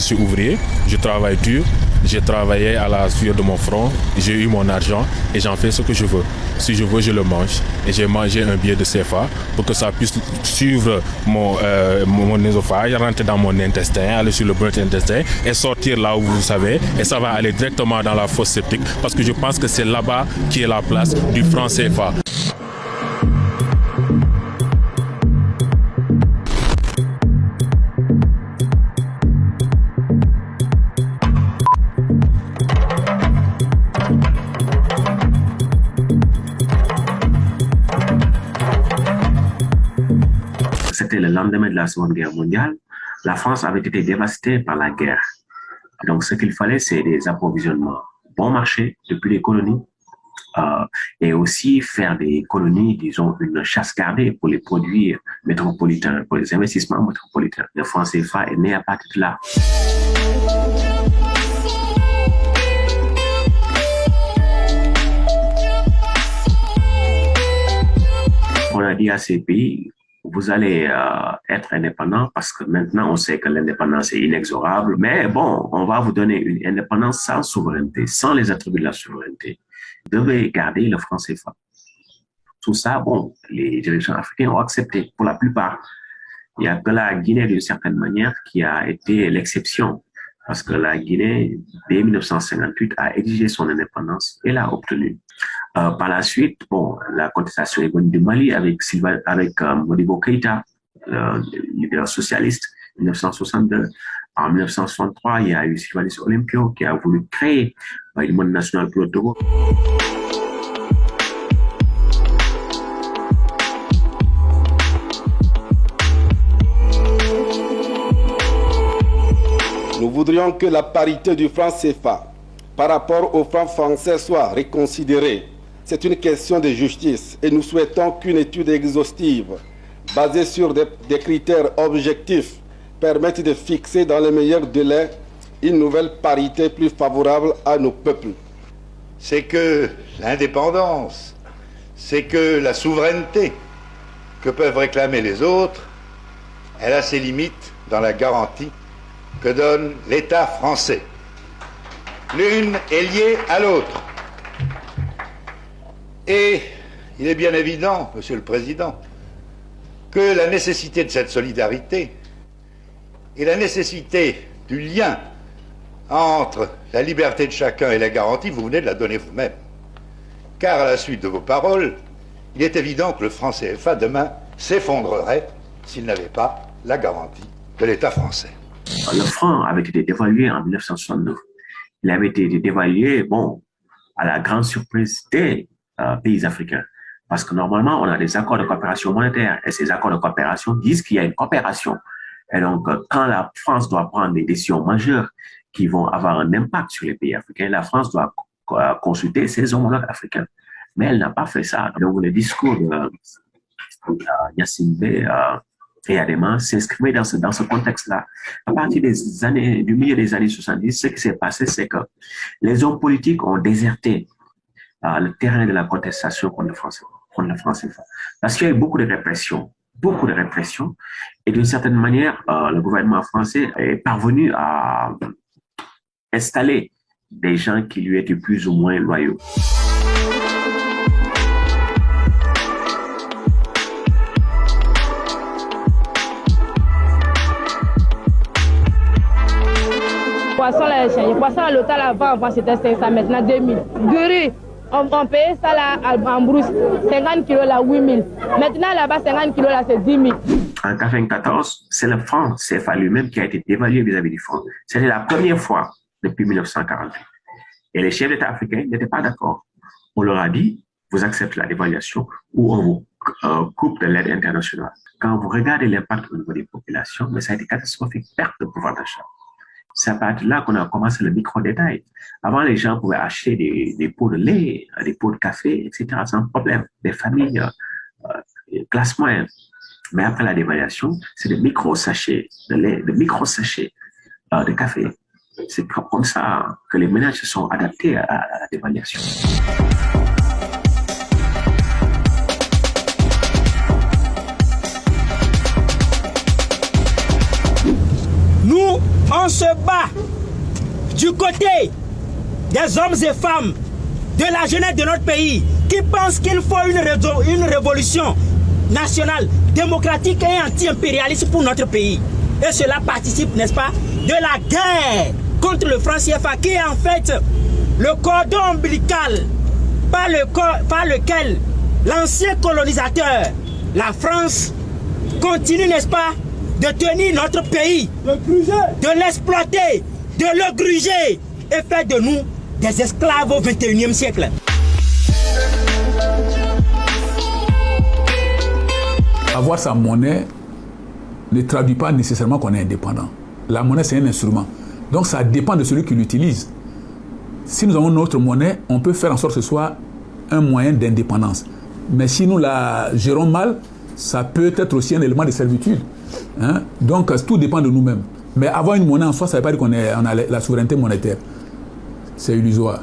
suis ouvrier, je travaille dur, j'ai travaillé à la sueur de mon front, j'ai eu mon argent et j'en fais ce que je veux. Si je veux, je le mange. Et j'ai mangé un billet de CFA pour que ça puisse suivre mon œsophage, rentrer dans mon intestin, aller sur le bon intestin et sortir là où vous savez. Et ça va aller directement dans la fosse septique parce que je pense que c'est là-bas qui est la place du franc CFA. C'était le lendemain de la Seconde Guerre mondiale. La France avait été dévastée par la guerre. Donc, ce qu'il fallait, c'est des approvisionnements bon marché depuis les colonies et aussi faire des colonies, disons, une chasse gardée pour les produits métropolitains, pour les investissements métropolitains. Le franc CFA est né à partir de là. On a dit à ces pays, vous allez être indépendant parce que maintenant on sait que l'indépendance est inexorable. Mais bon, on va vous donner une indépendance sans souveraineté, sans les attributs de la souveraineté. Vous devez garder le franc CFA. Tout ça, bon, les dirigeants africains ont accepté pour la plupart. Il n'y a que la Guinée d'une certaine manière qui a été l'exception. Parce que la Guinée, dès 1958, a exigé son indépendance et l'a obtenue. Par la suite, bon, la contestation est venue du Mali avec Modibo Keïta, leader socialiste, 1962. En 1963, il y a eu Sylvanus Olympio qui a voulu créer une monnaie nationale pour le Togo. Nous voudrions que la parité du franc CFA par rapport au franc français soit reconsidérée. C'est une question de justice et nous souhaitons qu'une étude exhaustive basée sur des critères objectifs permette de fixer dans les meilleurs délais une nouvelle parité plus favorable à nos peuples. C'est que l'indépendance, c'est que la souveraineté que peuvent réclamer les autres, elle a ses limites dans la garantie que donne l'État français. L'une est liée à l'autre. Et il est bien évident, Monsieur le Président, que la nécessité de cette solidarité et la nécessité du lien entre la liberté de chacun et la garantie, vous venez de la donner vous-même. Car à la suite de vos paroles, il est évident que le franc CFA demain s'effondrerait s'il n'avait pas la garantie de l'État français. Le franc avait été dévalué en 1969. Il avait été dévalué, bon, à la grande surprise des pays africains. Parce que normalement, on a des accords de coopération monétaire et ces accords de coopération disent qu'il y a une coopération. Et donc, quand la France doit prendre des décisions majeures qui vont avoir un impact sur les pays africains, la France doit consulter ses homologues africains. Mais elle n'a pas fait ça. Donc, le discours de Yassine Bey et Adema s'inscrivait dans ce contexte-là. À partir du milieu des années 70, ce qui s'est passé, c'est que les hommes politiques ont déserté le terrain de la contestation contre le franc CFA. Parce qu'il y a eu beaucoup de répression, et d'une certaine manière, le gouvernement français est parvenu à installer des gens qui lui étaient plus ou moins loyaux. Poisson là, changé. Poisson à l'hôtel avant c'était 500, maintenant 2000. Guri, on payait ça là en brousse, 50 kilos là 8000. Maintenant là-bas, 50 kilos là c'est 10 000. En 1994, c'est le franc CFA lui-même qui a été dévalué vis-à-vis du franc. C'était la première fois depuis 1948. Et les chefs d'État africains n'étaient pas d'accord. On leur a dit, vous acceptez la dévaluation ou on vous coupe de l'aide internationale. Quand vous regardez l'impact au niveau des populations, mais ça a été catastrophique, perte de pouvoir d'achat. C'est à partir de là qu'on a commencé le micro-détail. Avant, les gens pouvaient acheter des pots de lait, des pots de café, etc. sans problème. Des familles, classe moyenne. Mais après la dévaluation, c'est des micro-sachets de lait, des micro-sachets de café. C'est comme ça que les ménages se sont adaptés à la dévaluation. Nous, on se bat du côté des hommes et femmes, de la jeunesse de notre pays, qui pensent qu'il faut une révolution nationale, démocratique et anti-impérialiste pour notre pays. Et cela participe, n'est-ce pas, de la guerre contre le franc CFA, qui est en fait le cordon ombilical par lequel l'ancien colonisateur, la France, continue, n'est-ce pas, de tenir notre pays, de l'exploiter, de le gruger et faire de nous des esclaves au XXIe siècle. Avoir sa monnaie ne traduit pas nécessairement qu'on est indépendant. La monnaie, c'est un instrument. Donc ça dépend de celui qui l'utilise. Si nous avons notre monnaie, on peut faire en sorte que ce soit un moyen d'indépendance. Mais si nous la gérons mal, ça peut être aussi un élément de servitude. Hein? Donc tout dépend de nous-mêmes. Mais avoir une monnaie en soi, ça ne veut pas dire qu'on a la souveraineté monétaire. C'est illusoire.